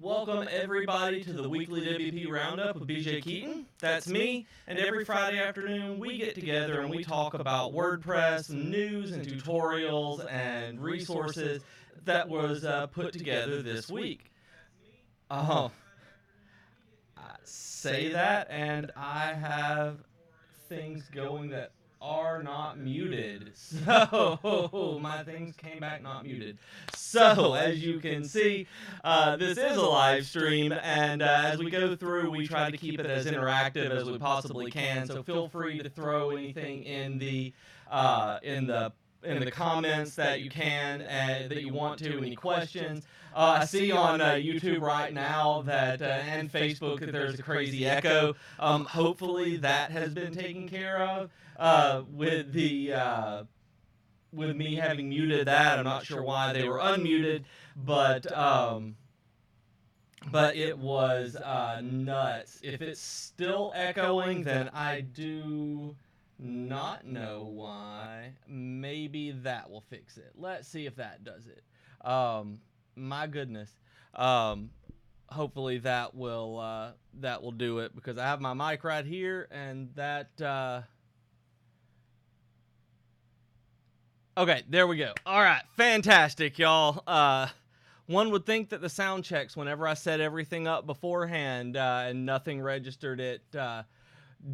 Welcome everybody to the weekly WP Roundup with BJ Keeton. That's me, and every Friday afternoon we get together and we talk about WordPress, news and tutorials and resources that was put together this week. I say that and I have things going that are not muted. So my things came back not muted. So as you can see, this is a live stream, and as we go through, we try to keep it as interactive as we possibly can. So feel free to throw anything in the comments that you can, that you want to, any questions. I see on YouTube right now that and Facebook that there's a crazy echo. Hopefully that has been taken care of with me having muted that. I'm not sure why they were unmuted, but it was nuts. If it's still echoing, then I do not know why. Maybe that will fix it. Let's see if that does it. My goodness. Hopefully that will do it, because I have my mic right here, and that okay, there we go. All right, fantastic, y'all. One would think that the sound checks, whenever I set everything up beforehand and nothing registered it,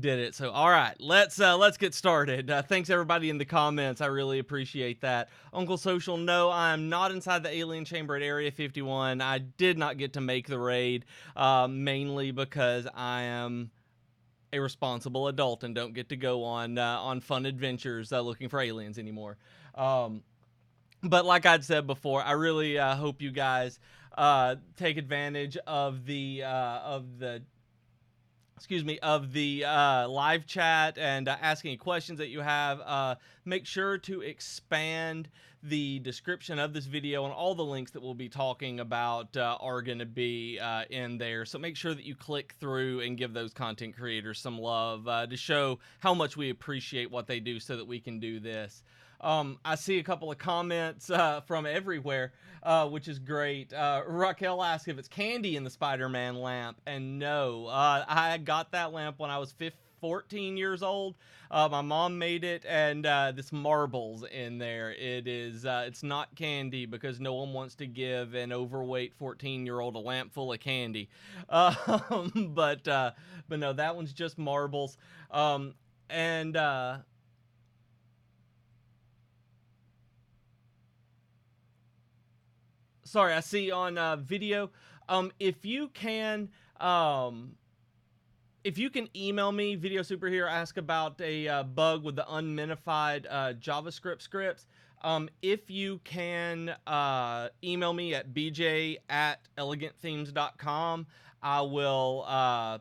did it. So all right, let's get started. Thanks everybody in the comments, I really appreciate that. Uncle Social, no, I am not inside the alien chamber at Area 51. I did not get to make the raid, mainly because I am a responsible adult and don't get to go on fun adventures looking for aliens anymore. But like I'd said before, I really hope you guys take advantage of the live chat and ask any questions that you have. Make sure to expand the description of this video, and all the links that we'll be talking about are going to be in there. So make sure that you click through and give those content creators some love to show how much we appreciate what they do so that we can do this. I see a couple of comments from everywhere, which is great. Raquel asked if it's candy in the Spider-Man lamp, and no, I got that lamp when I was 14 years old. My mom made it, and this marbles in there. It is, it's not candy, because no one wants to give an overweight 14-year-old a lamp full of candy. But no, that one's just marbles. Sorry, I see on video. If you can email me, Video Superhero, ask about a bug with the unminified JavaScript scripts. If you can email me at bj@elegantthemes.com, I will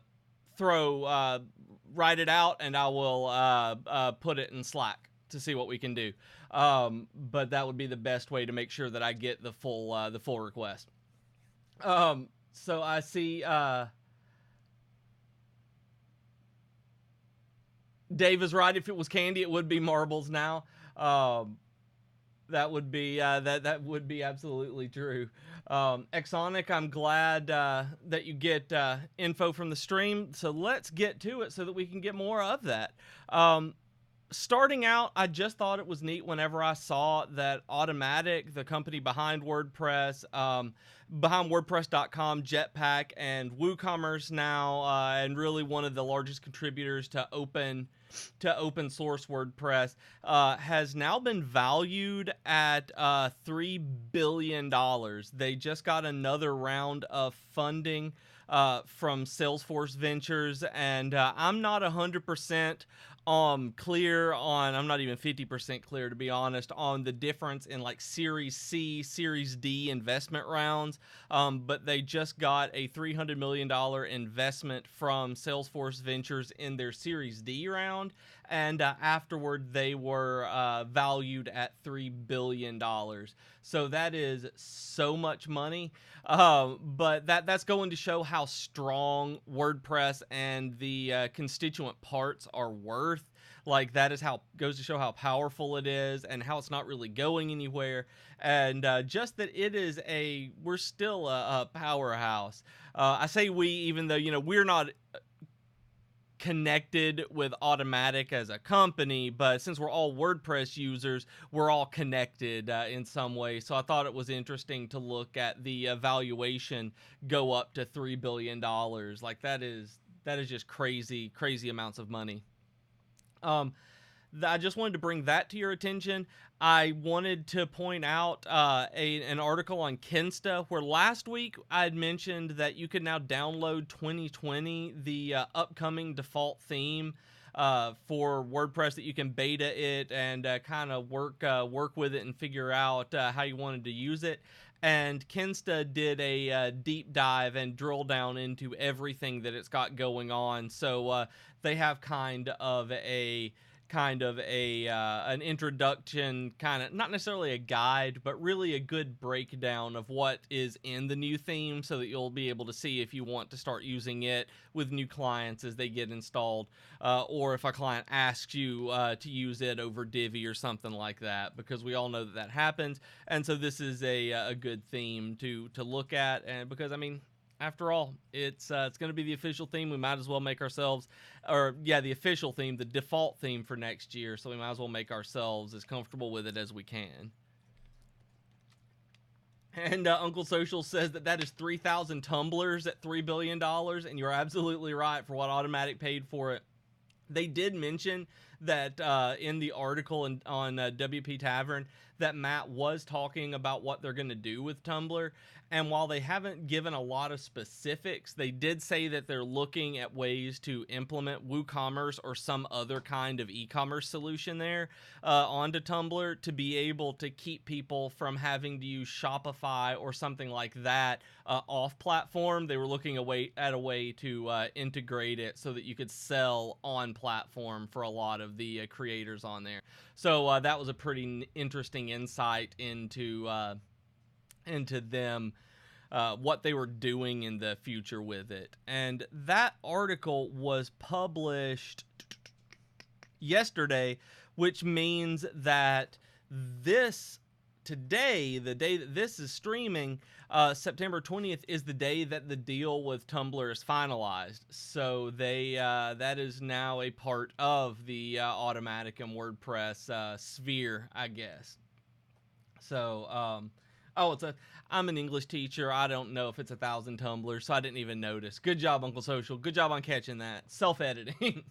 write it out, and I will put it in Slack to see what we can do. But that would be the best way to make sure that I get the full request. So I see Dave is right. If it was candy, it would be marbles now. That would be that would be absolutely true. Exonic, I'm glad that you get info from the stream. So let's get to it so that we can get more of that. Starting out, I just thought it was neat whenever I saw that Automatic, the company behind WordPress, behind WordPress.com, Jetpack, and WooCommerce now, and really one of the largest contributors to open source WordPress, has now been valued at $3 billion. They just got another round of funding from Salesforce Ventures, and I'm not 100% clear on, I'm not even 50% clear, to be honest, on the difference in like Series C, Series D investment rounds, but they just got a $300 million investment from Salesforce Ventures in their Series D round, and afterward they were valued at $3 billion. So that is so much money, but that's going to show how strong WordPress and the constituent parts are worth. Like, that is how goes to show how powerful it is and how it's not really going anywhere. And just that it is we're still a powerhouse. I say we, even though, we're not connected with Automatic as a company, but since we're all WordPress users, we're all connected in some way. So I thought it was interesting to look at the valuation go up to $3 billion. Like, that is just crazy amounts of money. I just wanted to bring that to your attention. I wanted to point out an article on Kinsta, where last week I had mentioned that you can now download 2020, the upcoming default theme for WordPress, that you can beta it and kind of work with it and figure out how you wanted to use it. And Kinsta did a deep dive and drill down into everything that it's got going on. So they have kind of an introduction, kind of not necessarily a guide, but really a good breakdown of what is in the new theme, so that you'll be able to see if you want to start using it with new clients as they get installed, or if a client asks you to use it over Divi or something like that, because we all know that happens. And so this is a good theme to look at, and because, I mean, after all, it's going to be the official theme. We might as well make ourselves, the official theme, the default theme for next year. So we might as well make ourselves as comfortable with it as we can. And Uncle Social says that is 3,000 tumblers at $3 billion. And you're absolutely right for what Automatic paid for it. They did mention that in the article on WP Tavern, that Matt was talking about what they're going to do with Tumblr. And while they haven't given a lot of specifics, they did say that they're looking at ways to implement WooCommerce or some other kind of e-commerce solution there onto Tumblr, to be able to keep people from having to use Shopify or something like that off platform. They were looking at a way to integrate it so that you could sell on platform for a lot of the creators on there. So that was a pretty interesting insight into them, what they were doing in the future with it. And that article was published yesterday, which means that today, the day that this is streaming, September 20th, is the day that the deal with Tumblr is finalized. So that is now a part of the Automatic and WordPress sphere, I guess. So, I'm an English teacher. I don't know if it's 1,000 tumblers, so I didn't even notice. Good job, Uncle Social. Good job on catching that. Self-editing.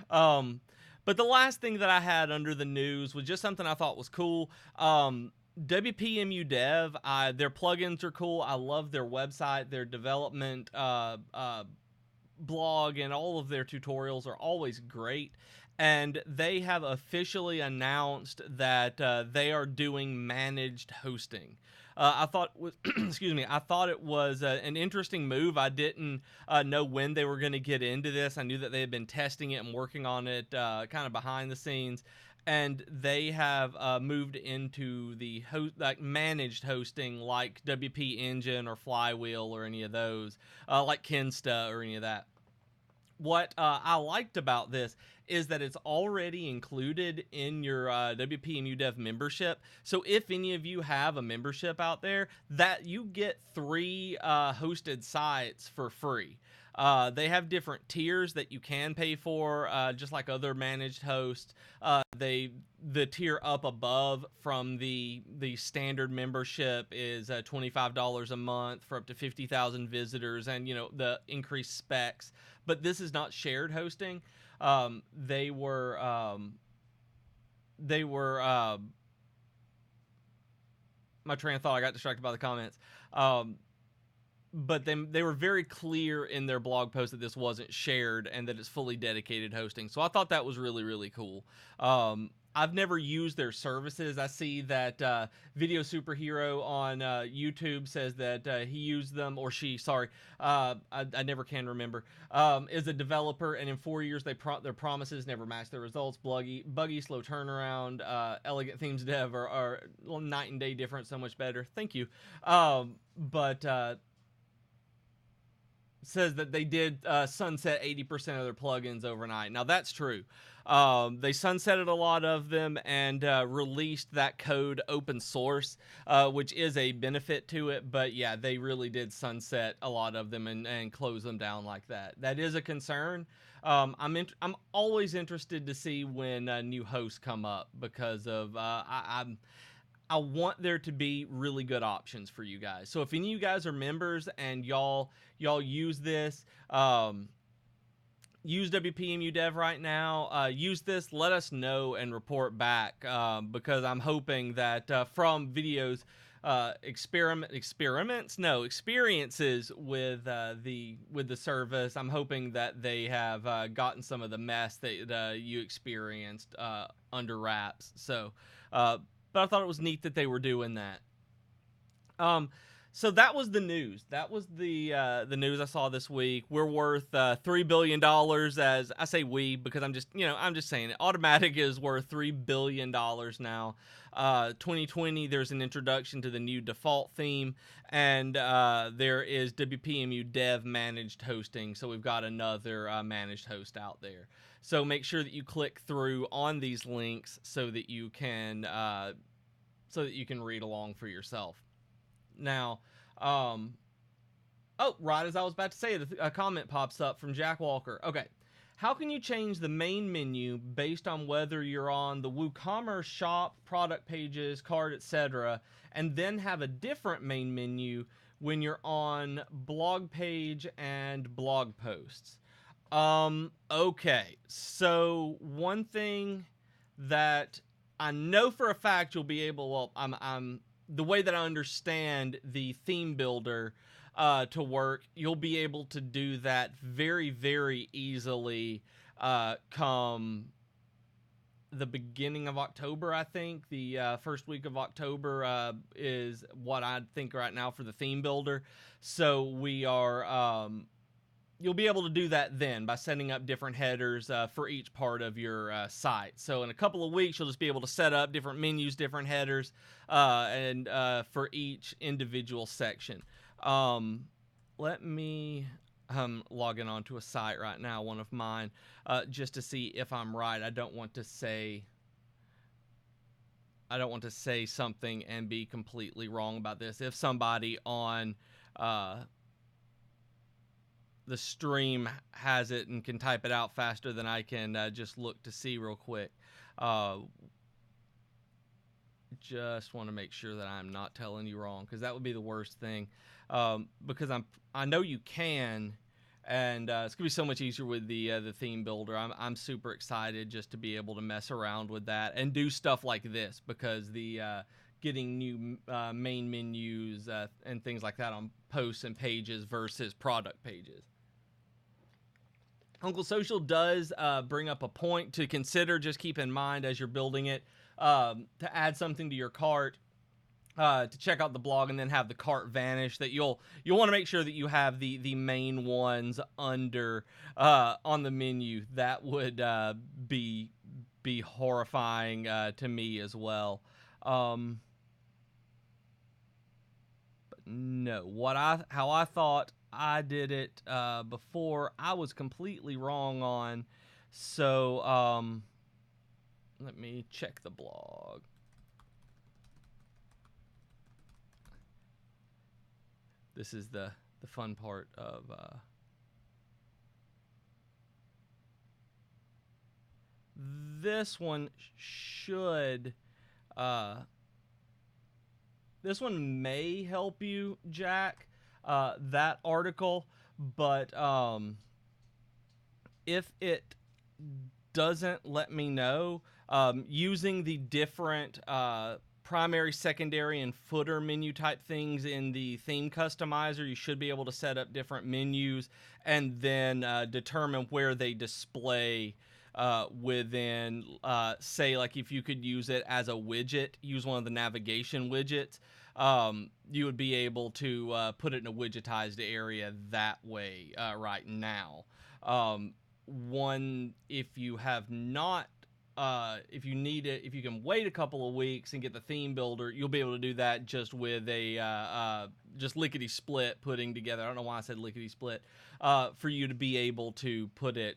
But the last thing that I had under the news was just something I thought was cool. WPMU Dev, their plugins are cool. I love their website, their development blog, and all of their tutorials are always great. And they have officially announced that they are doing managed hosting. I thought it was an interesting move. I didn't know when they were going to get into this. I knew that they had been testing it and working on it kind of behind the scenes. And they have moved into the managed hosting, like WP Engine or Flywheel or any of those, like Kinsta or any of that. What I liked about this is that it's already included in your WPMU Dev membership. So if any of you have a membership out there, that you get 3 hosted sites for free. They have different tiers that you can pay for, just like other managed hosts. The tier up above from the standard membership is $25 a month for up to 50,000 visitors, and the increased specs. But this is not shared hosting. They were my train of thought, I got distracted by the comments. But they were very clear in their blog post that this wasn't shared and that it's fully dedicated hosting. So I thought that was really, really cool. I've never used their services. I see that Video Superhero on YouTube says that he used them, or she, sorry, I never can remember, is a developer, and in 4 years their promises never match their results. Buggy, slow turnaround, Elegant Themes Dev are night and day different, so much better. Thank you. But says that they did sunset 80% of their plugins overnight. Now that's true. They sunsetted a lot of them and released that code open source, which is a benefit to it. But yeah, they really did sunset a lot of them and close them down like that. That is a concern. I'm always interested to see when new hosts come up because of I want there to be really good options for you guys. So if any of you guys are members and y'all use this, use WPMU Dev right now, use this, let us know and report back, because I'm hoping that from videos, experiences with the service, I'm hoping that they have gotten some of the mess that you experienced under wraps. So but I thought it was neat that they were doing that. So that was the news. That was the news I saw this week. We're worth $3 billion, as I say we, because I'm just saying it. Automatic is worth $3 billion now. 2020, there's an introduction to the new default theme, and there is WPMU Dev managed hosting. So we've got another managed host out there. So make sure that you click through on these links so that you can read along for yourself. Now, right as I was about to say, a comment pops up from Jack Walker. Okay, how can you change the main menu based on whether you're on the WooCommerce shop, product pages, cart, etc., and then have a different main menu when you're on blog page and blog posts? Okay, so one thing that I know for a fact you'll be able, well, I'm the way that I understand the theme builder to work, you'll be able to do that very, very easily come the beginning of October, I think. The first week of October is what I think right now for the theme builder. So we are... you'll be able to do that then by setting up different headers for each part of your site. So in a couple of weeks, you'll just be able to set up different menus, different headers, and for each individual section. Let me log in onto a site right now, one of mine, just to see if I'm right. I don't want to say something and be completely wrong about this. If somebody on the stream has it and can type it out faster than I can just look to see real quick. Just want to make sure that I'm not telling you wrong, because that would be the worst thing. Because I know you can, and it's gonna be so much easier with the theme builder. I'm super excited just to be able to mess around with that and do stuff like this, because the getting new main menus and things like that on posts and pages versus product pages. Uncle Social does bring up a point to consider. Just keep in mind as you're building it, to add something to your cart, to check out the blog and then have the cart vanish, that you'll want to make sure that you have the main ones under on the menu. That would be horrifying to me as well. But no, how I thought I did it before, I was completely wrong on. So let me check the blog. This is the fun part of this one should this one may help you, Jack, that article, but if it doesn't, let me know. Using the different primary, secondary, and footer menu type things in the theme customizer, you should be able to set up different menus and then determine where they display within, say, like if you could use it as a widget, use one of the navigation widgets, you would be able to put it in a widgetized area that way right now. If you have not if you need it, if you can wait a couple of weeks and get the theme builder, you'll be able to do that just with a just lickety split putting together. I don't know why I said lickety split. For you to be able to put it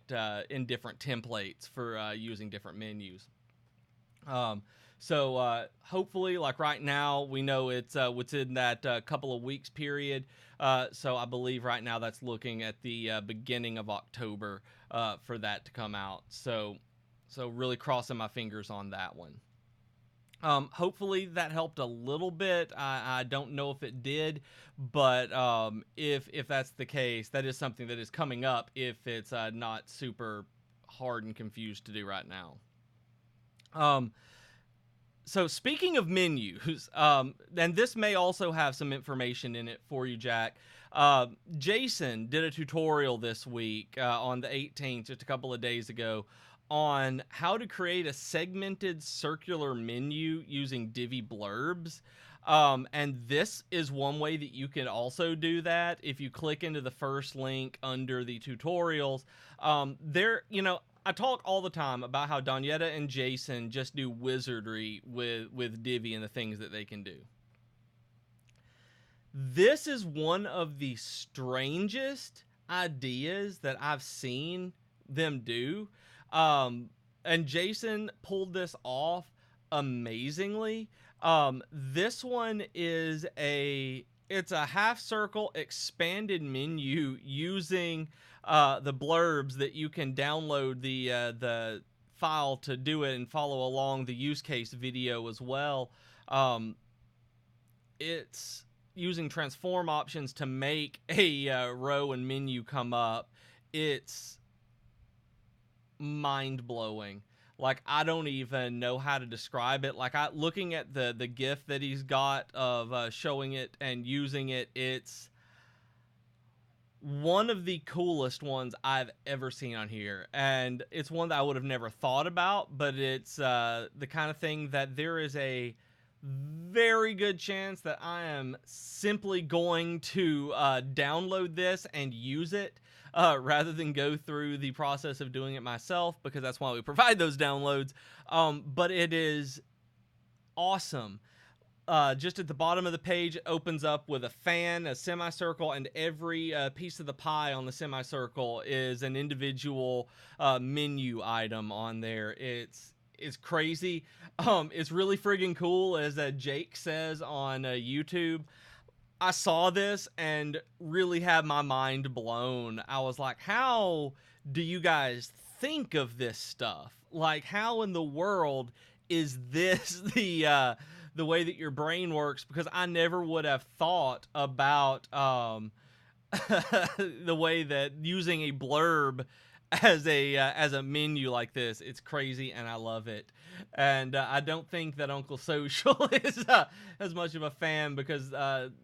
in different templates for using different menus. So hopefully, like right now, we know it's within that couple of weeks period. So I believe right now that's looking at the beginning of October for that to come out. So really crossing my fingers on that one. Hopefully that helped a little bit. I don't know if it did, but if that's the case, that is something that is coming up if it's not super hard and confused to do right now. So speaking of menus, and this may also have some information in it for you, Jack. Jason did a tutorial this week on the 18th, just a couple of days ago, on how to create a segmented circular menu using Divi blurbs. And this is one way that you can also do that. If you click into the first link under the tutorials, I talk all the time about how Donyetta and Jason just do wizardry with Divi and the things that they can do. This is one of the strangest ideas that I've seen them do. And Jason pulled this off amazingly. This one is it's a half circle expanded menu using the blurbs that you can download the file to do it and follow along the use case video as well. It's using transform options to make a row and menu come up. It's mind-blowing. Like, I don't even know how to describe it. Like, looking at the GIF that he's got of showing it and using it, it's one of the coolest ones I've ever seen on here. And it's one that I would have never thought about, but it's the kind of thing that there is a very good chance that I am simply going to download this and use it rather than go through the process of doing it myself, because that's why we provide those downloads. But it is awesome. Just at the bottom of the page, it opens up with a fan, a semicircle, and every piece of the pie on the semicircle is an individual menu item on there. It's crazy. It's really friggin' cool, as Jake says on YouTube. I saw this and really had my mind blown. I was like, how do you guys think of this stuff? Like, how in the world is this the way that your brain works? Because I never would have thought about the way that using a blurb as a menu like this. It's crazy, and I love it. And I don't think that Uncle Social is as much of a fan, because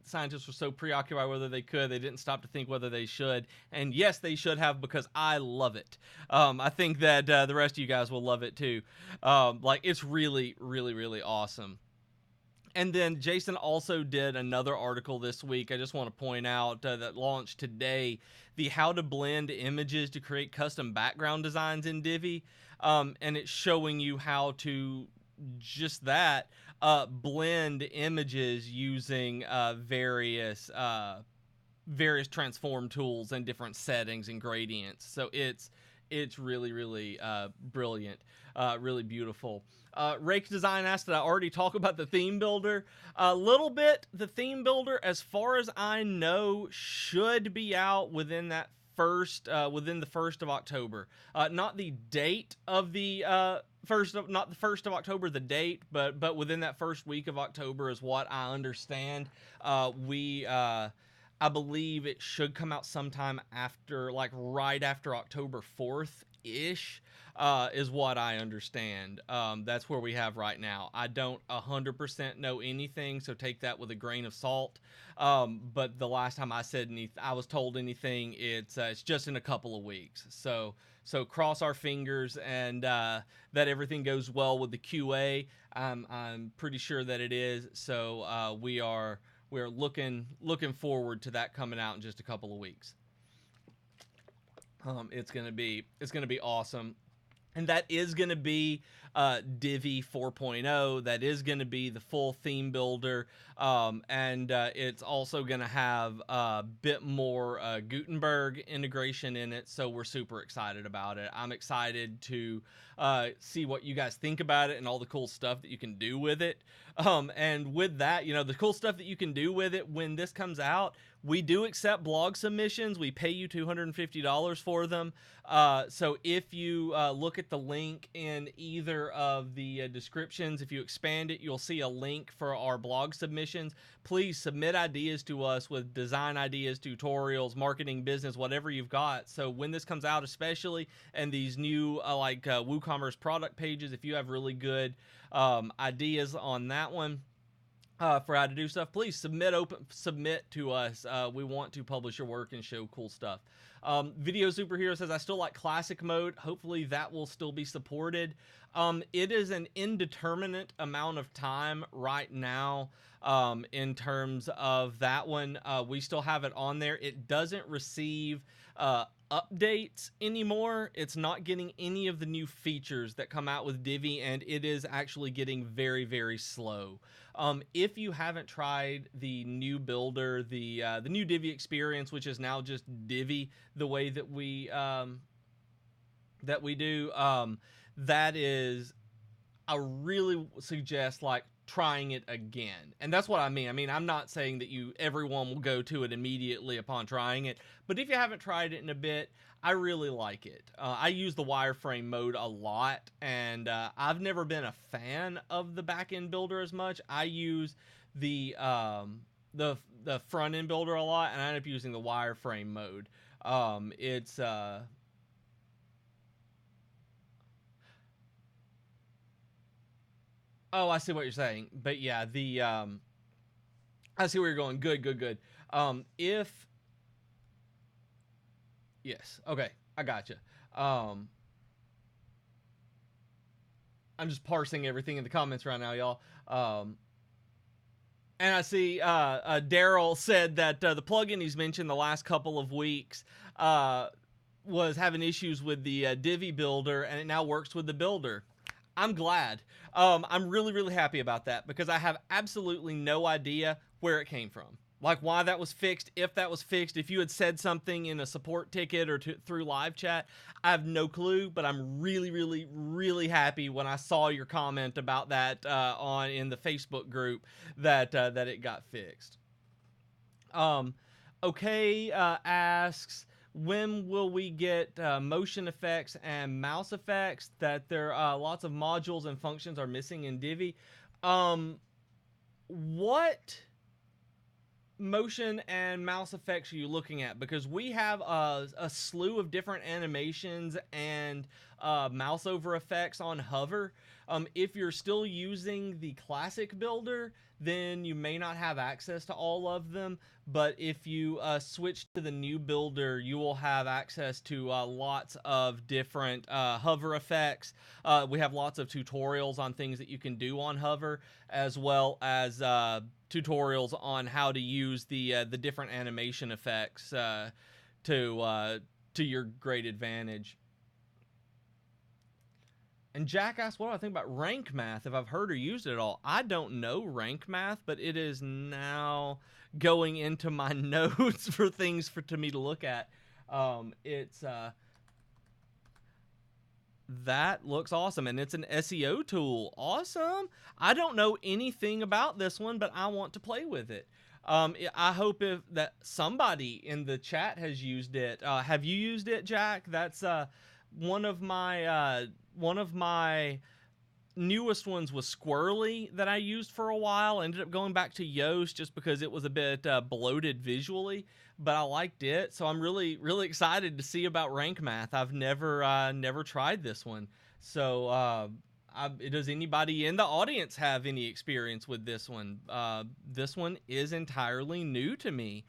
scientists were so preoccupied whether they could, they didn't stop to think whether they should. And yes, they should have, because I love it. I think that the rest of you guys will love it too. Like, it's really, really, really awesome. And then Jason also did another article this week, I just want to point out, that launched today, the how to blend images to create custom background designs in Divi. And it's showing you how to just that, blend images using various transform tools and different settings and gradients. So it's really, really brilliant, really beautiful. Rake Design asked, did I already talk about the theme builder? A little bit. The theme builder, as far as I know, should be out within the 1st of October. Not the date of the not the 1st of October, the date, but within that first week of October is what I understand. I believe it should come out sometime after, like right after October 4th-ish, is what I understand. That's where we have right now. I don't 100% know anything, so take that with a grain of salt. But the last time I was told anything, it's just in a couple of weeks. So cross our fingers and that everything goes well with the QA. I'm pretty sure that it is. So we're looking forward to that coming out in just a couple of weeks. It's gonna be awesome. And that is going to be Divi 4.0 that is going to be the full theme builder, and it's also going to have a bit more Gutenberg integration in it, so we're super excited about it. I'm excited to see what you guys think about it and all the cool stuff that you can do with it. And with that, the cool stuff that you can do with it when this comes out, we do accept blog submissions. We pay you $250 for them. So if you look at the link in either of the descriptions, if you expand it, you'll see a link for our blog submissions. Please submit ideas to us with design ideas, tutorials, marketing, business, whatever you've got. So when this comes out, especially, and these new WooCommerce product pages, if you have really good ideas on that one, for how to do stuff, please submit to us. We want to publish your work and show cool stuff. Video Superhero says, I still like classic mode. Hopefully that will still be supported. It is an indeterminate amount of time right now in terms of that one. We still have it on there. It doesn't receive updates anymore. It's not getting any of the new features that come out with Divi, and it is actually getting very, very slow. If you haven't tried the new builder, the new Divi experience, which is now just Divi, the way that we do, that is, I really suggest trying it again. And that's what I mean. I'm not saying that everyone will go to it immediately upon trying it, but if you haven't tried it in a bit, I really like it. I use the wireframe mode a lot, and I've never been a fan of the back-end builder as much. I use the front-end builder a lot, and I end up using the wireframe mode. It's oh, I see what you're saying. But yeah, I see where you're going. Good. If yes, okay, I gotcha. I'm just parsing everything in the comments right now, y'all. And I see Daryl said that the plugin he's mentioned the last couple of weeks was having issues with the Divi builder, and it now works with the builder. I'm glad. I'm really, really happy about that, because I have absolutely no idea where it came from. Why that was fixed, if that was fixed, if you had said something in a support ticket or through live chat, I have no clue, but I'm really, really, really happy when I saw your comment about that in the Facebook group that it got fixed. Okay asks, when will we get motion effects and mouse effects? That there are lots of modules and functions are missing in Divi. What motion and mouse effects are you looking at? Because we have a slew of different animations and mouse over effects on hover. If you're still using the classic builder, then you may not have access to all of them. But if you switch to the new builder, you will have access to lots of different hover effects. We have lots of tutorials on things that you can do on hover, as well as tutorials on how to use the different animation effects to your great advantage. And Jack asked, what do I think about rank math, if I've heard or used it at all? I don't know rank math, but it is now going into my notes for things to me to look at. That looks awesome, and it's an SEO tool. Awesome. I don't know anything about this one, but I want to play with it. I hope that somebody in the chat has used it. Have you used it, Jack? That's one of my newest ones was Squirrely that I used for a while. I ended up going back to Yoast just because it was a bit bloated visually, but I liked it. So I'm really, really excited to see about rank math. I've never tried this one. So does anybody in the audience have any experience with this one? This one is entirely new to me.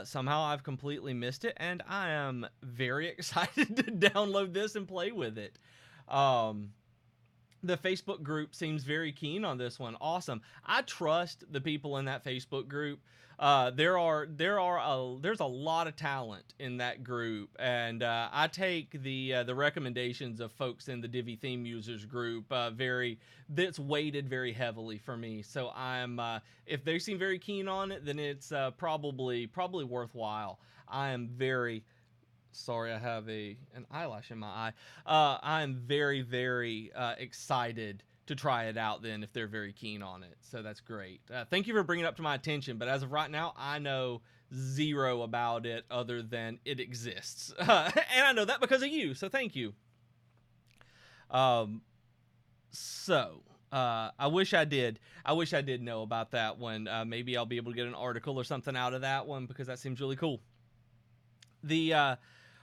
Somehow I've completely missed it, and I am very excited to download this and play with it. The Facebook group seems very keen on this one. Awesome. I trust the people in that Facebook group. There's a lot of talent in that group, and I take the recommendations of folks in the Divi theme users group that's weighted very heavily for me. So I'm if they seem very keen on it, then it's probably worthwhile. I am very sorry, I have an eyelash in my eye. I'm very excited to try it out then if they're very keen on it. So that's great. Thank you for bringing it up to my attention. But as of right now, I know zero about it other than it exists. And I know that because of you. So thank you. I wish I did. I wish I did know about that one. Maybe I'll be able to get an article or something out of that one because that seems really cool. The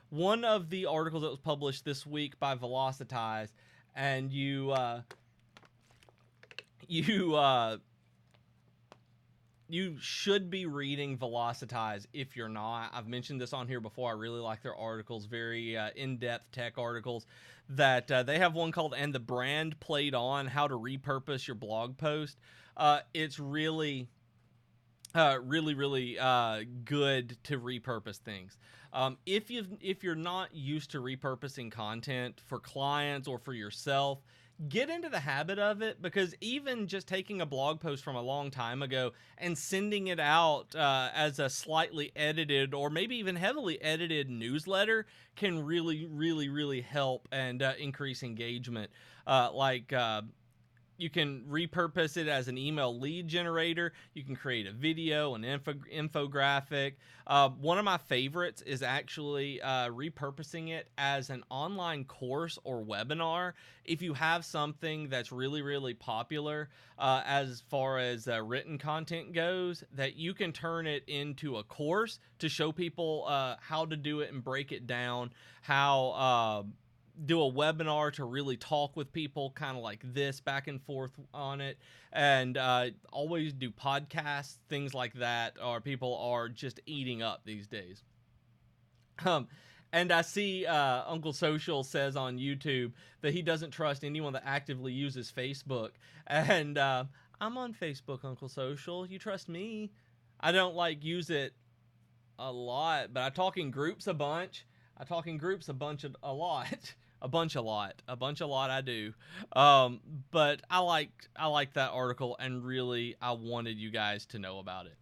one of the articles that was published this week by Velocitize, and you should be reading Velocitize if you're not. I've mentioned this on here before. I really like their articles, very in-depth tech articles. That they have one called "And the Brand Played On: How to Repurpose Your Blog Post." It's really good to repurpose things. If you're not used to repurposing content for clients or for yourself, get into the habit of it, because even just taking a blog post from a long time ago and sending it out as a slightly edited or maybe even heavily edited newsletter can really help and increase engagement. You can repurpose it as an email lead generator. You can create a video, an infographic. One of my favorites is actually repurposing it as an online course or webinar. If you have something that's really popular as far as written content goes, that you can turn it into a course to show people how to do it and break it down, how do a webinar to really talk with people kind of like this back and forth on it, and always do podcasts, things like that, or people are just eating up these days. And I see Uncle Social says on YouTube that he doesn't trust anyone that actively uses Facebook, and I'm on Facebook, Uncle Social. You trust me? I don't use it a lot, but I talk in groups a bunch. I talk in groups a lot. A bunch a lot I do. But I like that article, and really I wanted you guys to know about it.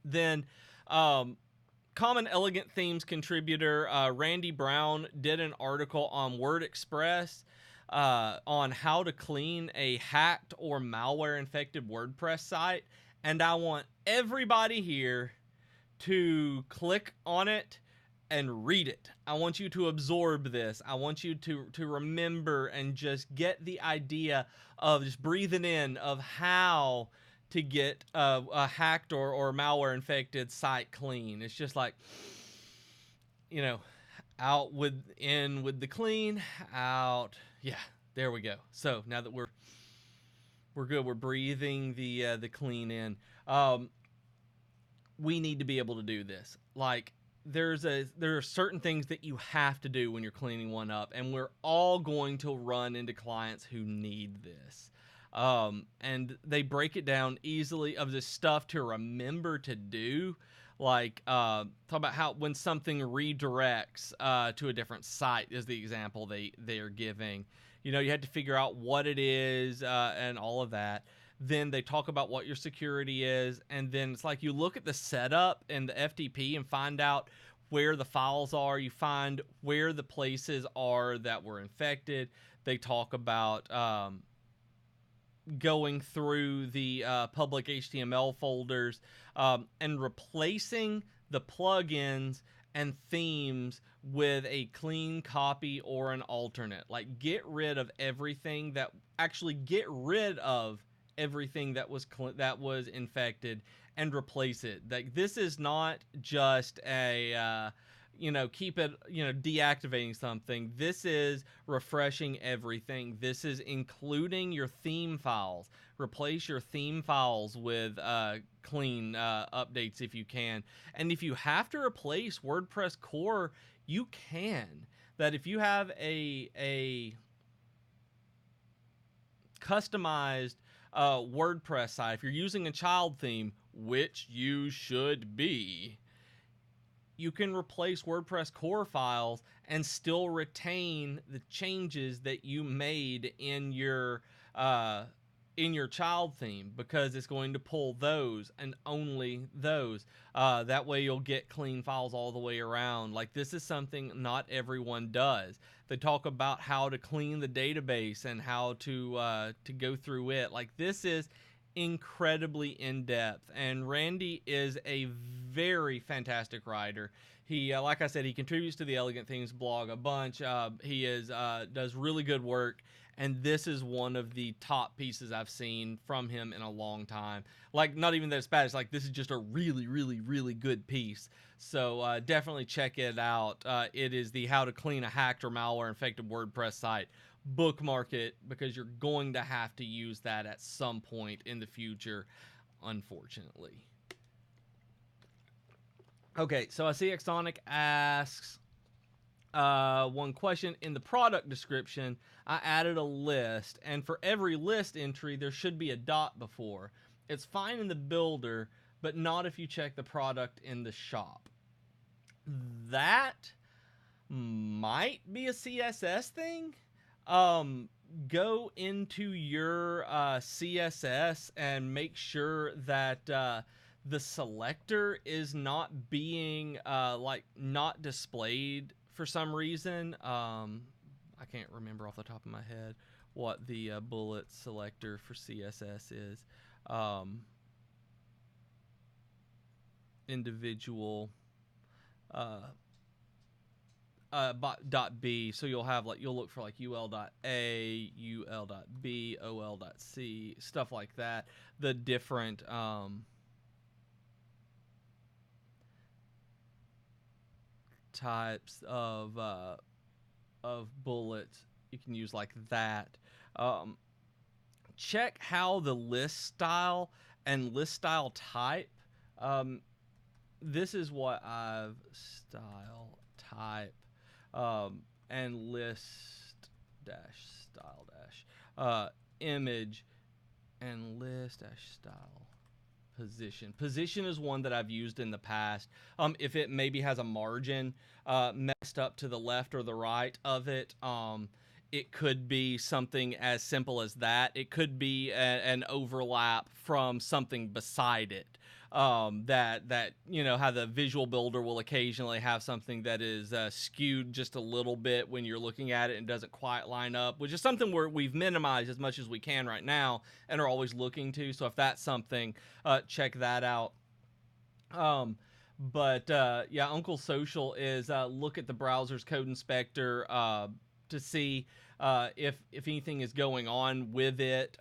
Then Common Elegant Themes contributor Randy Brown did an article on WordExpress on how to clean a hacked or malware infected WordPress site, and I want everybody here to click on it and read it. I want you to absorb this. I want you to remember and just get the idea of just breathing in of how to get a hacked or malware infected site clean. It's just like, out in with the clean, out. Yeah, there we go. So now that we're good, we're breathing the clean in. We need to be able to do this. There are certain things that you have to do when you're cleaning one up, and we're all going to run into clients who need this. And they break it down easily of the stuff to remember to do. Talk about how when something redirects to a different site is the example they are giving. You have to figure out what it is and all of that. Then they talk about what your security is, and then it's like you look at the setup and the FTP and find out where the files are. You find where the places are that were infected. They talk about going through the public HTML folders and replacing the plugins and themes with a clean copy or an alternate. Get rid of everything that was infected and replace it. This is not just a keep it, deactivating something. This is refreshing everything. This is including your theme files. Replace your theme files with clean updates if you can. And if you have to replace WordPress core, you can. That if you have a customized WordPress site, if you're using a child theme, which you should be, you can replace WordPress core files and still retain the changes that you made in your child theme, because it's going to pull those and only those. That way you'll get clean files all the way around. Like, this is something not everyone does. They talk about how to clean the database and how to go through it. Like, this is incredibly in-depth, and Randy is a very fantastic writer. He, like I said, he contributes to the Elegant Themes blog a bunch. He does really good work, and this is one of the top pieces I've seen from him in a long time. Like, not even that it's bad, it's like, this is just a really, really, really good piece. So definitely check it out. It is the How to Clean a Hacked or Malware Infected WordPress Site. Bookmark it, because you're going to have to use that at some point in the future, unfortunately. Okay, so I see Exonic asks one question. In the product description, I added a list, and for every list entry, there should be a dot before. It's fine in the builder, but not if you check the product in the shop. That might be a CSS thing. Go into your CSS and make sure that the selector is not being not displayed for some reason. I can't remember off the top of my head what the bullet selector for CSS is. Individual dot B, so you'll have you'll look for ul.a, ul.b, ol.c, stuff like that. The different types of bullets you can use like that. Check how the list style and list style type. This is what I've style type and list dash style dash image and list dash style position. Position is one that I've used in the past. If it maybe has a margin messed up to the left or the right of it, it could be something as simple as that. It could be an overlap from something beside it. That you know, how the visual builder will occasionally have something that is skewed just a little bit when you're looking at it and doesn't quite line up, which is something we've minimized as much as we can right now and are always looking to. So if that's something, check that out. Yeah, Uncle Social is look at the browser's code inspector to see if anything is going on with it.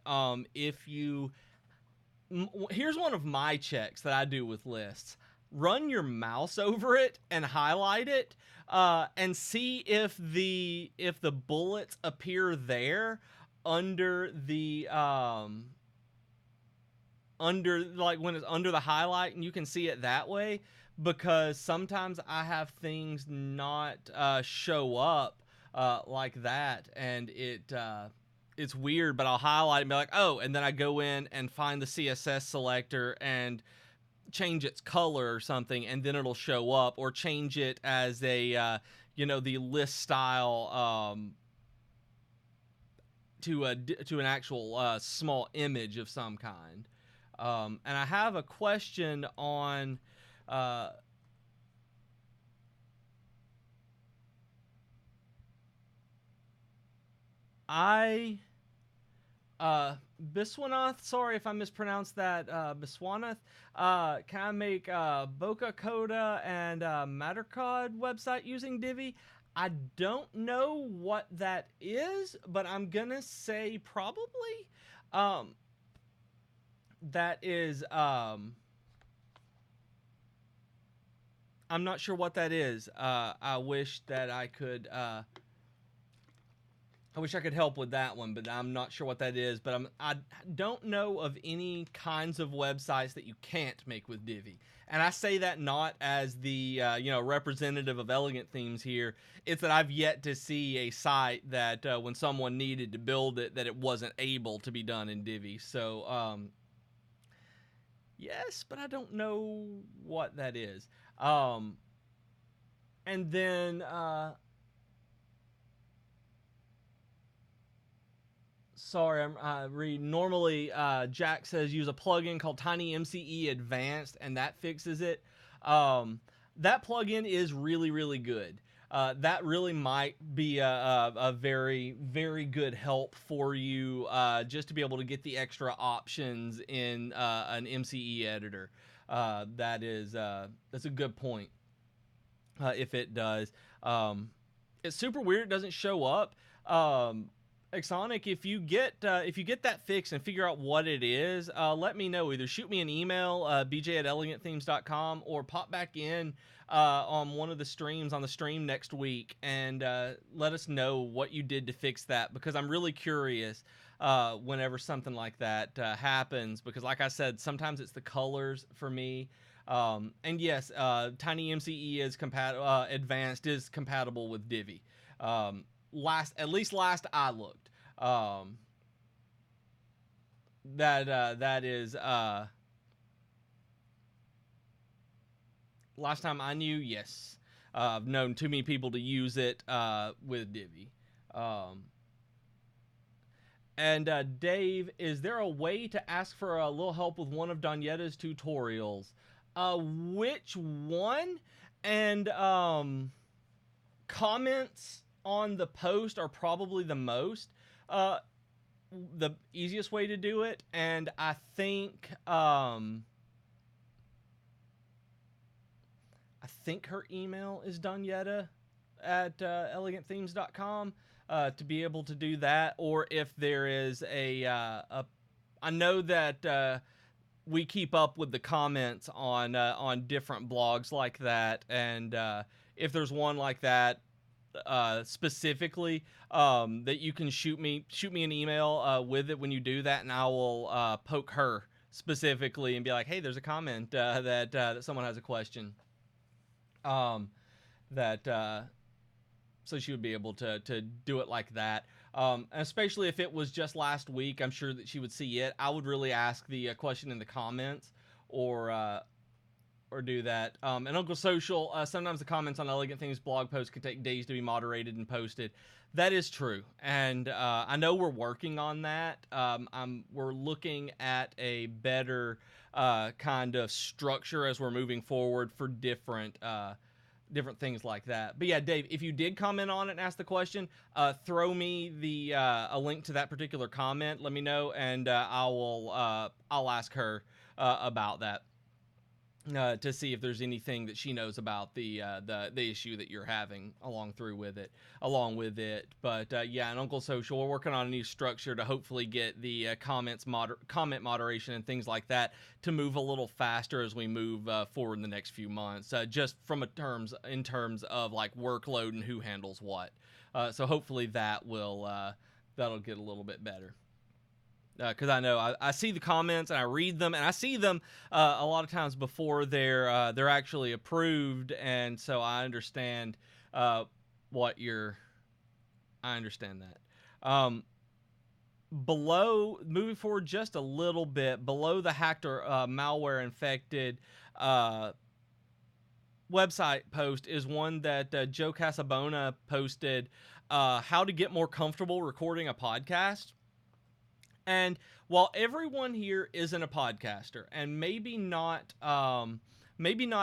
Here's one of my checks that I do with lists. Run your mouse over it and highlight it, and see if the bullets appear there under the when it's under the highlight, and you can see it that way, because sometimes I have things not show up like that, and it's weird, but I'll highlight it and be like, oh, and then I go in and find the CSS selector and change its color or something, and then it'll show up, or change it as a, the list style to an actual small image of some kind. And I have a question on Biswanath, sorry if I mispronounced that, Biswanath, can I make Boca Coda and Mattercod website using Divi? I don't know what that is, but I'm gonna say probably. That is, I'm not sure what that is. I wish that I could I wish I could help with that one, but I'm not sure what that is. But I don't know of any kinds of websites that you can't make with Divi. And I say that not as the representative of Elegant Themes here. It's that I've yet to see a site that when someone needed to build it, that it wasn't able to be done in Divi. So yes, but I don't know what that is. And then sorry, I read. Normally, Jack says use a plugin called Tiny MCE Advanced, and that fixes it. That plugin is really, really good. That really might be a very, very good help for you just to be able to get the extra options in an MCE editor. That's a good point. If it does, it's super weird. It doesn't show up. Exonic, if you get that fixed and figure out what it is, let me know. Either shoot me an email, bj@elegantthemes.com, or pop back in on one of the streams on the stream next week and let us know what you did to fix that, because I'm really curious whenever something like that happens, because like I said, sometimes it's the colors for me. And yes, Tiny MCE is advanced is compatible with Divi. Last I looked. That is last time I knew, yes. I've known too many people to use it with Divi. And Dave, is there a way to ask for a little help with one of Donyetta's tutorials? Which one? And comments on the post are probably the easiest way to do it. And I think her email is Donyetta at elegantthemes.com to be able to do that. Or if there is I know that we keep up with the comments on different blogs like that, and if there's one like that specifically, that you can shoot me an email with it when you do that, and I will poke her specifically and be like, hey, there's a comment that someone has a question, so she would be able to do it like that. Especially if it was just last week, I'm sure that she would see it. I would really ask the question in the comments, or do that. And Uncle Social, sometimes the comments on Elegant Things blog posts can take days to be moderated and posted. That is true, and I know we're working on that. We're looking at a better kind of structure as we're moving forward for different things like that. But yeah, Dave, if you did comment on it and ask the question, throw me a link to that particular comment. Let me know, and I'll ask her about that. To see if there's anything that she knows about the issue that you're having along with it. But yeah, and Uncle Social, we're working on a new structure to hopefully get the comment moderation and things like that to move a little faster as we move forward in the next few months. Just in terms of like workload and who handles what. So hopefully that'll get a little bit better. Because I know I see the comments and I read them, and I see them a lot of times before they're actually approved, and so I understand I understand that. Moving forward just a little bit, below the hacked or malware infected website post is one that Joe Casabona posted, how to get more comfortable recording a podcast. And while everyone here isn't a podcaster, and maybe not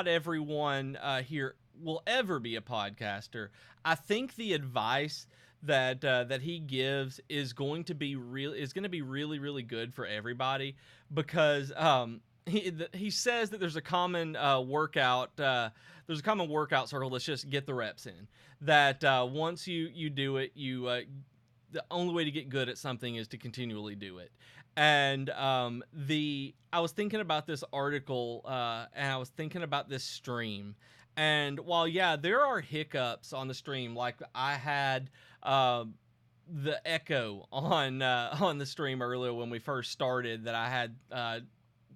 everyone here will ever be a podcaster, I think the advice that he gives is going to be really, really good for everybody, because he says that there's a common workout circle. Let's just get the reps in. That once you do it, the only way to get good at something is to continually do it. And I was thinking about this article, and I was thinking about this stream. And while, yeah, there are hiccups on the stream, like I had the echo on the stream earlier when we first started, that I had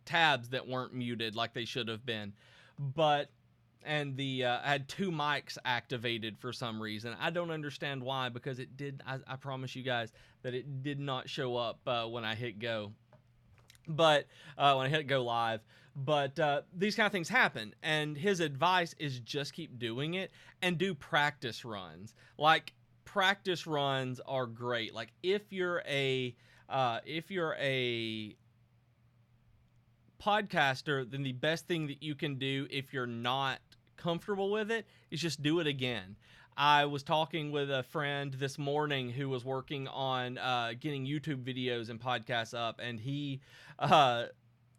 tabs that weren't muted like they should have been, but and I had two mics activated for some reason. I don't understand why, because it did. I promise you guys that it did not show up when I hit go, but when I hit go live. But these kind of things happen, and his advice is just keep doing it and do practice runs. Like, practice runs are great. Like, if you're a podcaster, then the best thing that you can do if you're not comfortable with it is just do it again. I was talking with a friend this morning who was working on getting YouTube videos and podcasts up, and he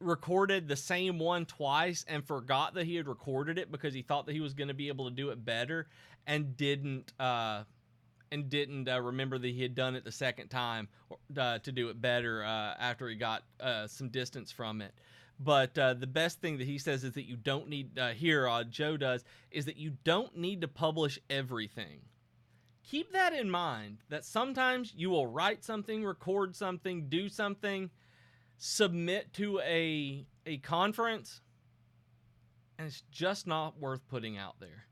recorded the same one twice and forgot that he had recorded it because he thought that he was going to be able to do it better, and didn't remember that he had done it the second time to do it better after he got some distance from it. But the best thing that he says is that you don't need, Joe does, is that you don't need to publish everything. Keep that in mind, that sometimes you will write something, record something, do something, submit to a conference, and it's just not worth putting out there.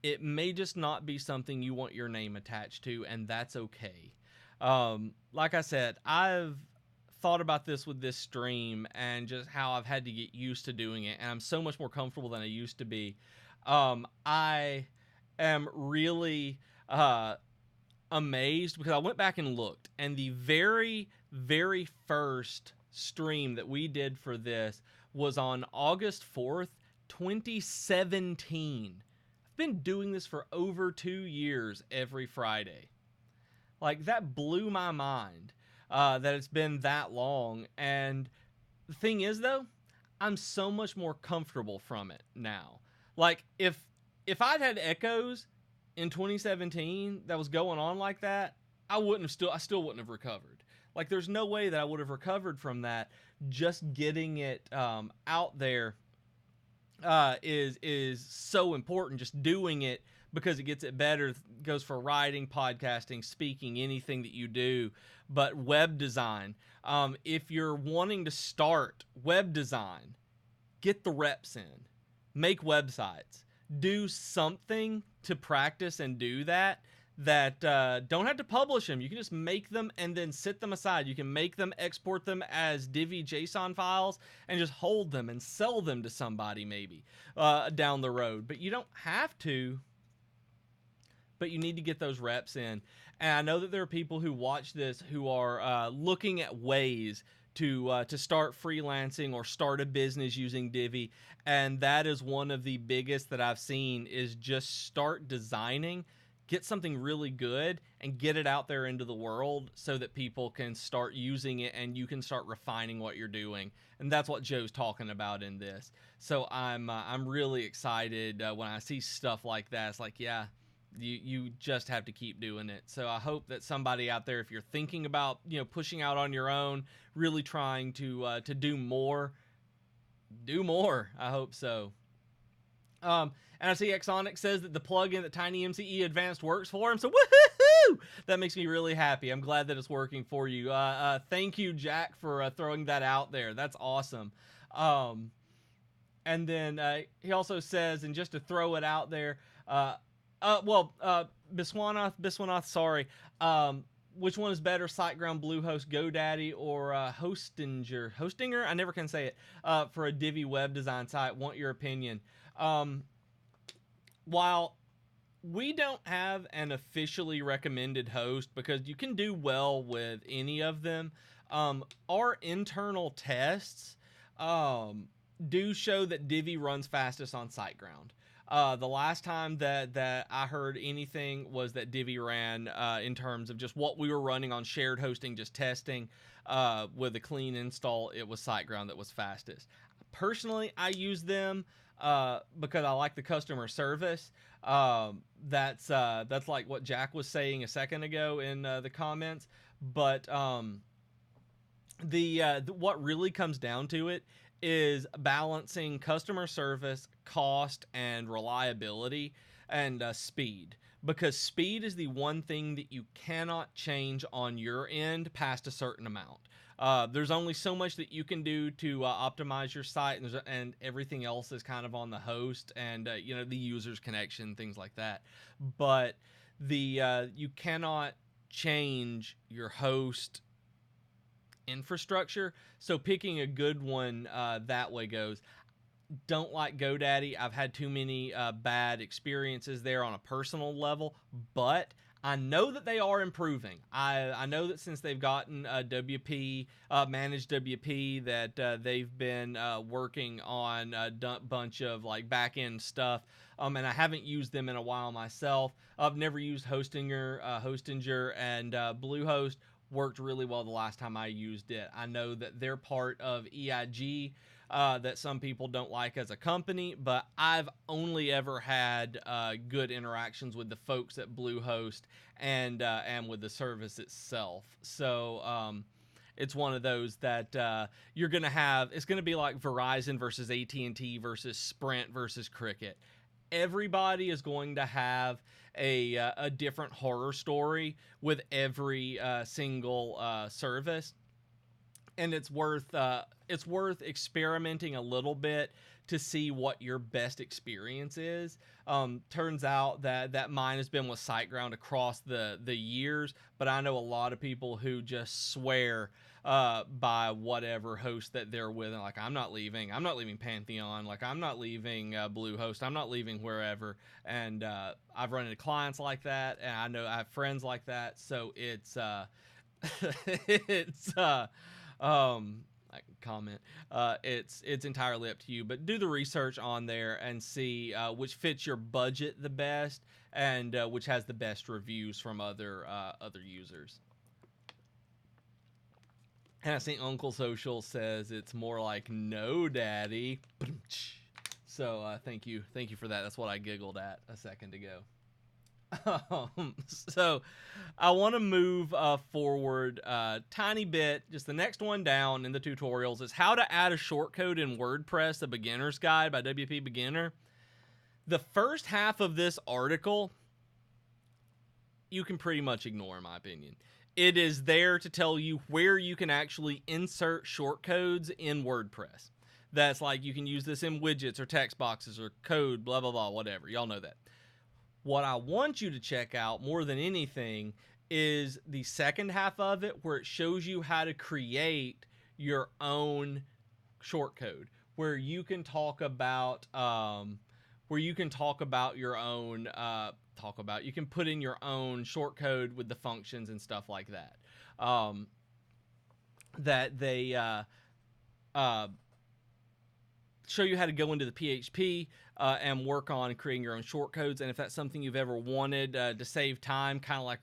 It may just not be something you want your name attached to, and that's okay. Like I said, I've thought about this with this stream and just how I've had to get used to doing it, and I'm so much more comfortable than I used to be. I am really amazed, because I went back and looked, and the very, very first stream that we did for this was on August 4th, 2017. I've been doing this for over 2 years every Friday. Like, that blew my mind that it's been that long. And the thing is, though, I'm so much more comfortable from it now. Like, if I'd had echoes in 2017 that was going on like that, I still wouldn't have recovered. Like, there's no way that I would have recovered from that. Just getting it out there is so important. Just doing it, because it gets it better. It goes for writing, podcasting, speaking, anything that you do. But web design, if you're wanting to start web design, get the reps in. Make websites. Do something to practice and do that don't have to publish them. You can just make them and then sit them aside. You can make them, export them as Divi JSON files, and just hold them and sell them to somebody maybe down the road. But you don't have to. But you need to get those reps in. And I know that there are people who watch this who are looking at ways to start freelancing or start a business using Divi. And that is one of the biggest that I've seen, is just start designing, get something really good, and get it out there into the world so that people can start using it and you can start refining what you're doing. And that's what Joe's talking about in this. So I'm really excited when I see stuff like that. It's like, yeah, you just have to keep doing it. So I hope that somebody out there, if you're thinking about, pushing out on your own, really trying to do more, I hope so. And I see Exonic says that the plugin that TinyMCE Advanced works for him. So woohoo! That makes me really happy. I'm glad that it's working for you. Thank you, Jack, for throwing that out there. That's awesome. And then he also says, and just to throw it out there, Biswanath, sorry. Which one is better, SiteGround, Bluehost, GoDaddy, or Hostinger? I never can say it. For a Divi web design site, want your opinion. While we don't have an officially recommended host, because you can do well with any of them, our internal tests do show that Divi runs fastest on SiteGround. The last time that I heard anything was that Divi ran, in terms of just what we were running on shared hosting, just testing with a clean install, it was SiteGround that was fastest. Personally, I use them because I like the customer service. That's like what Jack was saying a second ago in the comments. But what really comes down to it is balancing customer service, cost, and reliability, and speed. because speed is the one thing that you cannot change on your end past a certain amount. There's only so much that you can do to optimize your site, and everything else is kind of on the host and the user's connection, things like that. But you cannot change your host infrastructure. So picking a good one that way goes. Don't like GoDaddy. I've had too many bad experiences there on a personal level, but I know that they are improving. I know that since they've gotten WP, managed WP, that they've been working on a bunch of like back-end stuff. And I haven't used them in a while myself. I've never used Hostinger, and Bluehost worked really well the last time I used it. I know that they're part of EIG, that some people don't like as a company, but I've only ever had good interactions with the folks at Bluehost and with the service itself. So it's one of those that you're gonna have. It's gonna be like Verizon versus AT&T versus Sprint versus Cricket. Everybody is going to have a different horror story with every single service. And it's worth experimenting a little bit to see what your best experience is. Turns out that mine has been with SiteGround across the years, but I know a lot of people who just swear by whatever host that they're with, and like, I'm not leaving Pantheon, like I'm not leaving Bluehost, I'm not leaving wherever. And I've run into clients like that, and I know I have friends like that. So it's it's I can comment. It's entirely up to you, but do the research on there and see which fits your budget the best, and which has the best reviews from other users. And I think Uncle Social says it's more like No Daddy. So thank you for that. That's what I giggled at a second ago. So I want to move forward a tiny bit. Just the next one down in the tutorials is how to add a shortcode in WordPress, a beginner's guide by WP Beginner. The first half of this article, you can pretty much ignore, in my opinion. It is there to tell you where you can actually insert shortcodes in WordPress. That's like, you can use this in widgets or text boxes or code, blah, blah, blah, whatever. Y'all know that. What I want you to check out more than anything is the second half of it, where it shows you how to create your own shortcode, where you can talk about your own you can put in your own shortcode with the functions and stuff like that. That they show you how to go into the PHP and work on creating your own shortcodes. And if that's something you've ever wanted to save time, kind of like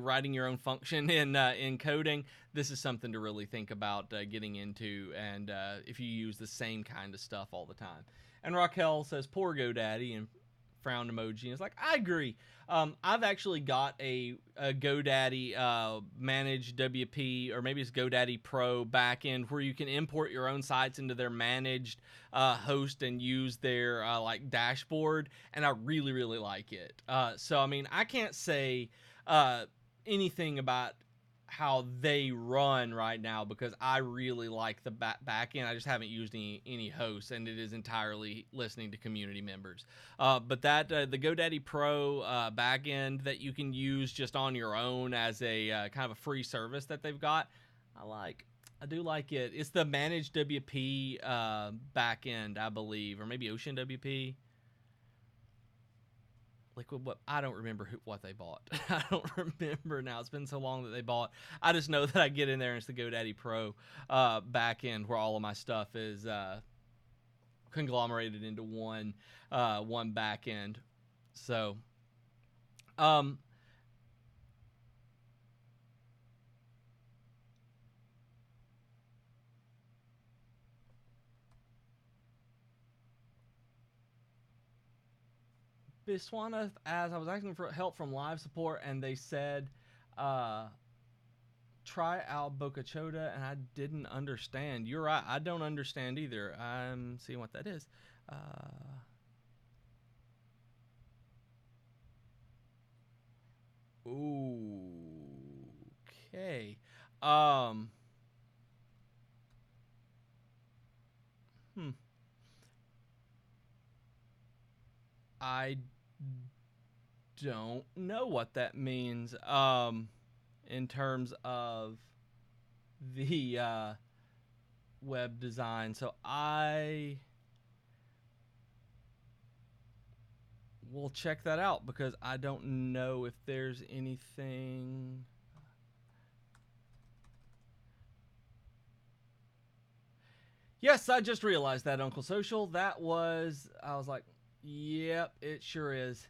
writing your own function in coding, this is something to really think about getting into. And if you use the same kind of stuff all the time. And Raquel says, "Poor GoDaddy," and frown emoji. And it's like, I agree. I've actually got a GoDaddy managed WP, or maybe it's GoDaddy Pro backend, where you can import your own sites into their managed host and use their like dashboard, and I really, really like it. So I mean, I can't say anything about how they run right now, because I really like the back end. I just haven't used any hosts, and it is entirely listening to community members. But that the GoDaddy Pro back end that you can use just on your own as a kind of a free service that they've got, I do like it. It's the managed WP back end, I believe, or maybe Ocean WP. What, I don't remember what they bought. I don't remember now. It's been so long that they bought. I just know that I get in there and it's the GoDaddy Pro back end, where all of my stuff is conglomerated into one back end. So Biswana, as I was asking for help from live support, and they said try out Boca Chota, and I didn't understand. You're right, I don't understand either. I'm seeing what that is. Okay. Um. Hmm. I don't know what that means. In terms of the web design, so I will check that out because I don't know if there's anything. Yes, I just realized that, Uncle Social. That was, I was like, yep, it sure is.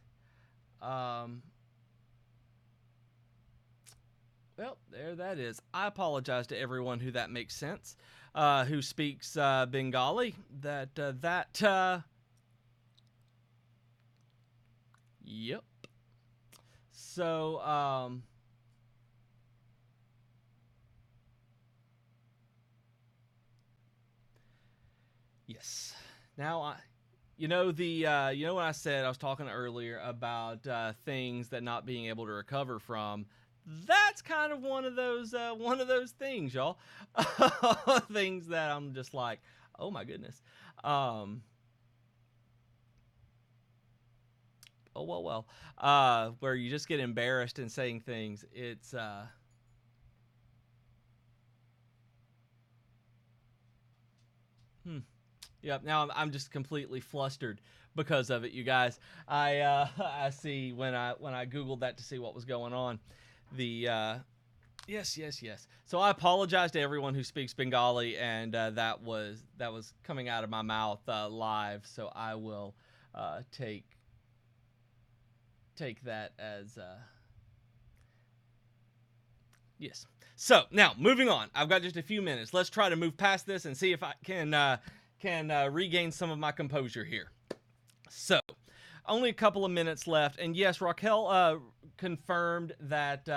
Um, well, there that is. I apologize to everyone who that makes sense, who speaks Bengali. Yep. So, yes. Now you know when I said I was talking earlier about things that not being able to recover from. That's kind of one of those things, y'all. Things that I'm just like, oh my goodness. Um, oh well. Where you just get embarrassed in saying things. It's hmm. Yep. Now I'm just completely flustered because of it, you guys. I see when I googled that to see what was going on. The yes. So I apologize to everyone who speaks Bengali, and that was coming out of my mouth live. So I will take that as yes. So now moving on. I've got just a few minutes. Let's try to move past this and see if I can regain some of my composure here. So, only a couple of minutes left, and yes, Raquel confirmed that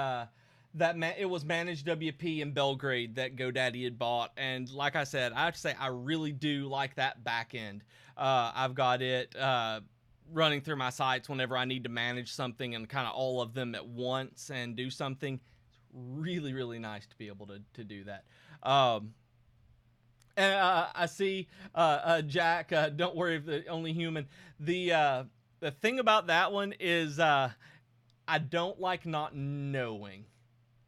it was managed WP in Belgrade that GoDaddy had bought, and like I said, I have to say I really do like that back end. I've got it running through my sites whenever I need to manage something and kind of all of them at once and do something. It's really nice to be able to do that. And I see Jack. Don't worry, if the only human. The thing about that one is I don't like not knowing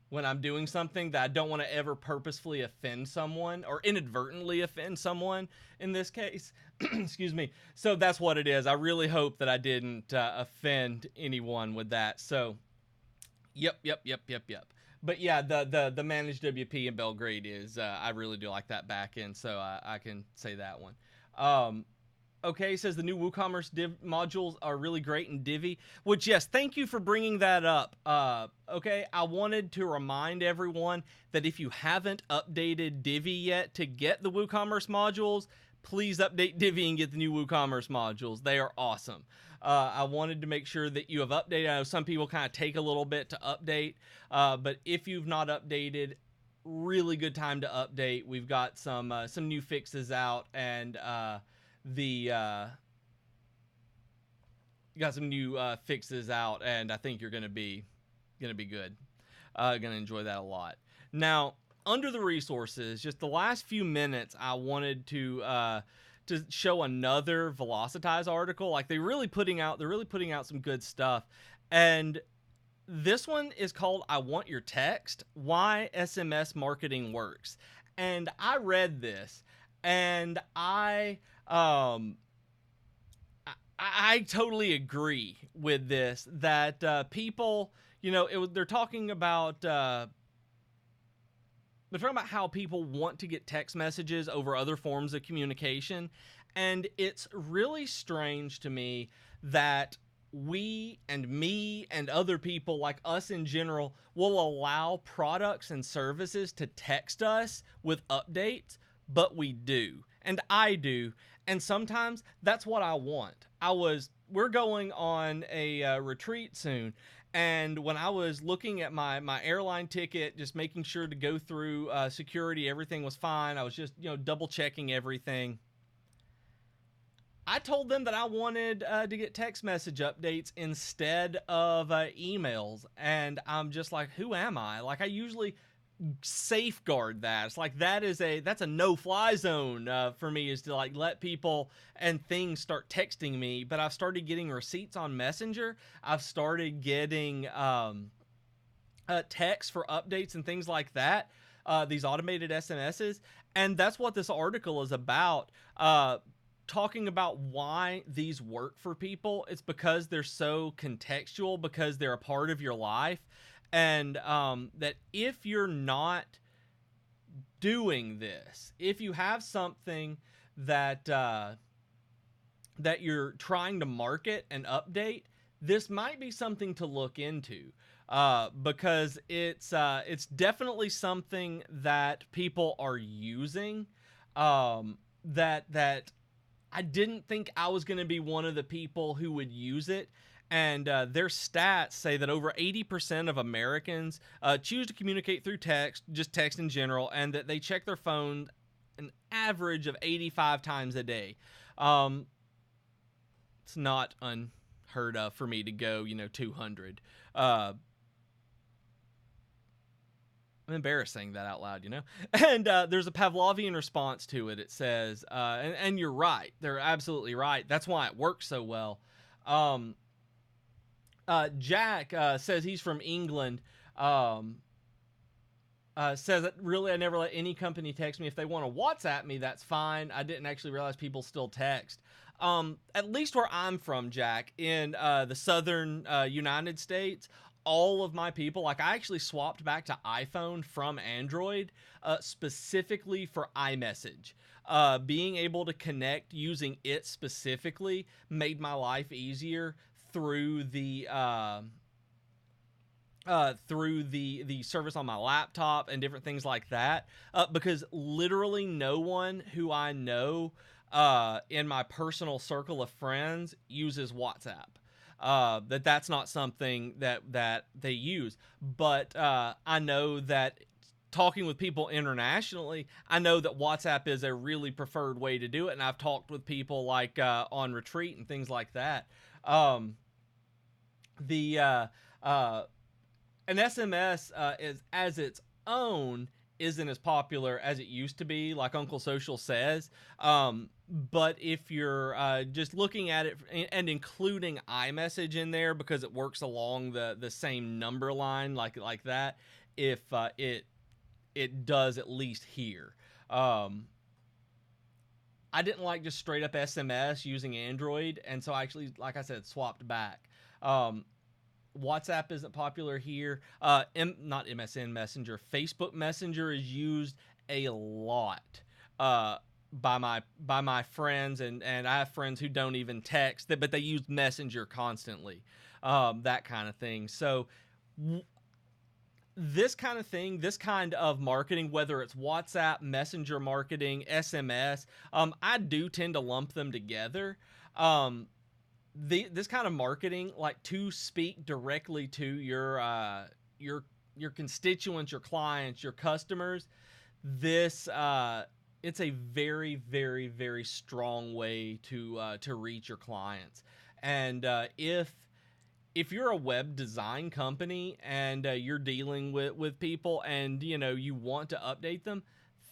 when I'm doing something that I don't want to ever purposefully offend someone or inadvertently offend someone in this case. Excuse me. So that's what it is. I really hope that I didn't offend anyone with that. So, yep. But yeah, the managed WP in Belgrade is I really do like that back end, so I can say that one. Um, okay, says the new WooCommerce div modules are really great in Divi, which yes, thank you for bringing that up. Okay, I wanted to remind everyone that if you haven't updated Divi yet to get the WooCommerce modules, please update Divi and get the new WooCommerce modules. They are awesome. I wanted to make sure that you have updated. I know some people kind of take a little bit to update, but if you've not updated, really good time to update. We've got some new fixes out, and the got some new fixes out, and I think you're gonna be good. Gonna enjoy that a lot. Now, under the resources, just the last few minutes, I wanted to show another Velocitize article. Like they're really putting out some good stuff, and this one is called "I Want Your Text: Why SMS Marketing Works." And I read this, and I totally agree with this. That people, they're talking about. They're talking about how people want to get text messages over other forms of communication. And it's really strange to me that we and me and other people like us in general will allow products and services to text us with updates, but we do. And I do. And sometimes that's what I want. We're going on a retreat soon, and when I was looking at my airline ticket, just making sure to go through security, everything was fine. I was just double checking everything. I told them that I wanted to get text message updates instead of emails, and I'm just like, who am I? Like, I usually safeguard that. It's like that's a no-fly zone for me, is to like let people and things start texting me. But I've started getting receipts on Messenger. I've started getting text for updates and things like that. These automated SMSs, and that's what this article is about. Talking about why these work for people. It's because they're so contextual, because they're a part of your life, and that if you're not doing this, if you have something that that you're trying to market and update, this might be something to look into, because it's definitely something that people are using, that I didn't think I was going to be one of the people who would use it. And their stats say that over 80% of Americans choose to communicate through text, just text in general, and that they check their phone an average of 85 times a day. It's not unheard of for me to go, 200. I'm embarrassed saying that out loud, And there's a Pavlovian response to it. It says, and you're right. They're absolutely right. That's why it works so well. Jack says he's from England. Says that really I never let any company text me. If they want to WhatsApp me, that's fine. I didn't actually realize people still text. At least where I'm from, Jack, in the southern United States, all of my people, like I actually swapped back to iPhone from Android specifically for iMessage. Being able to connect using it specifically made my life easier through the service on my laptop and different things like that, because literally no one who I know in my personal circle of friends uses WhatsApp. That's not something that they use. But I know that talking with people internationally, I know that WhatsApp is a really preferred way to do it. And I've talked with people like on retreat and things like that. An SMS is as its own isn't as popular as it used to be, like Uncle Social says. But if you're just looking at it and including iMessage in there because it works along the same number line like that, if it does at least here. I didn't like just straight up SMS using Android, and so I actually, like I said, swapped back. WhatsApp isn't popular here. Not MSN Messenger. Facebook Messenger is used a lot by my friends, and I have friends who don't even text, but they use Messenger constantly, that kind of thing. So this kind of thing, this kind of marketing, whether it's WhatsApp, Messenger marketing, SMS, I do tend to lump them together. This kind of marketing, like to speak directly to your constituents, your clients, your customers, this it's a very, very, very strong way to reach your clients. And if you're a web design company and you're dealing with people and you want to update them,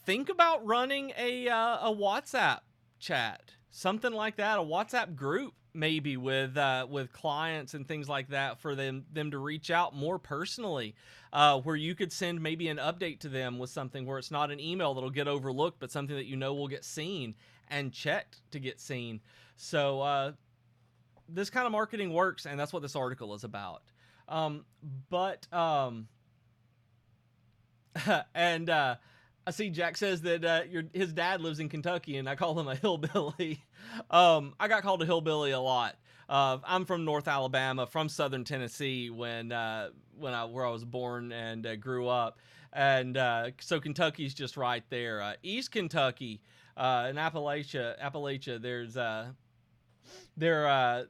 think about running a WhatsApp chat, something like that, a WhatsApp group maybe with clients and things like that, for them to reach out more personally, where you could send maybe an update to them with something where it's not an email that'll get overlooked, but something that will get seen and checked to get seen. So this kind of marketing works, and that's what this article is about. And I see Jack says that his dad lives in Kentucky, and I call him a hillbilly. I got called a hillbilly a lot. I'm from North Alabama, from Southern Tennessee, where I was born and grew up, and so Kentucky's just right there. East Kentucky, in Appalachia, they're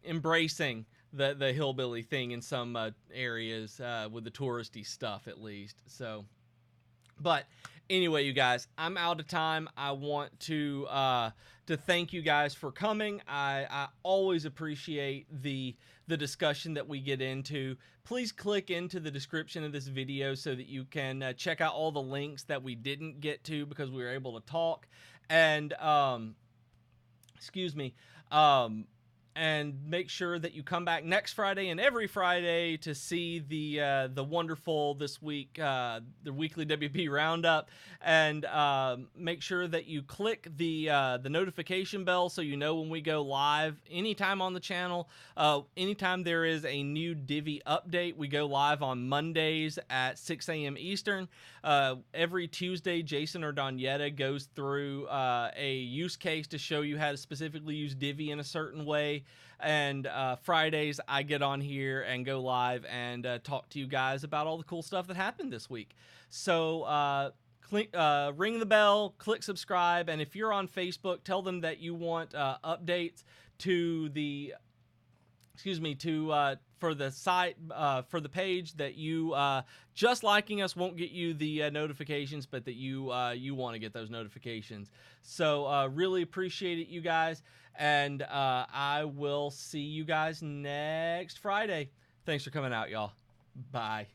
embracing the hillbilly thing in some areas with the touristy stuff, at least. So. But Anyway, you guys, I'm out of time. I want to thank you guys for coming. I always appreciate the discussion that we get into. Please click into the description of this video so that you can check out all the links that we didn't get to because we were able to talk. And excuse me. And make sure that you come back next Friday and every Friday to see the wonderful this week the weekly WP Roundup, and make sure that you click the notification bell so you know when we go live anytime on the channel. Anytime there is a new Divi update, we go live on Mondays at 6 a.m. Eastern. Every Tuesday, Jason or Donyetta goes through a use case to show you how to specifically use Divi in a certain way. And Fridays, I get on here and go live and talk to you guys about all the cool stuff that happened this week. So ring the bell, click subscribe, and if you're on Facebook, tell them that you want updates to the for the site, for the page, that you just liking us won't get you the notifications, but that you want to get those notifications. So really appreciate it, you guys, and I will see you guys next Friday. Thanks for coming out, y'all. Bye.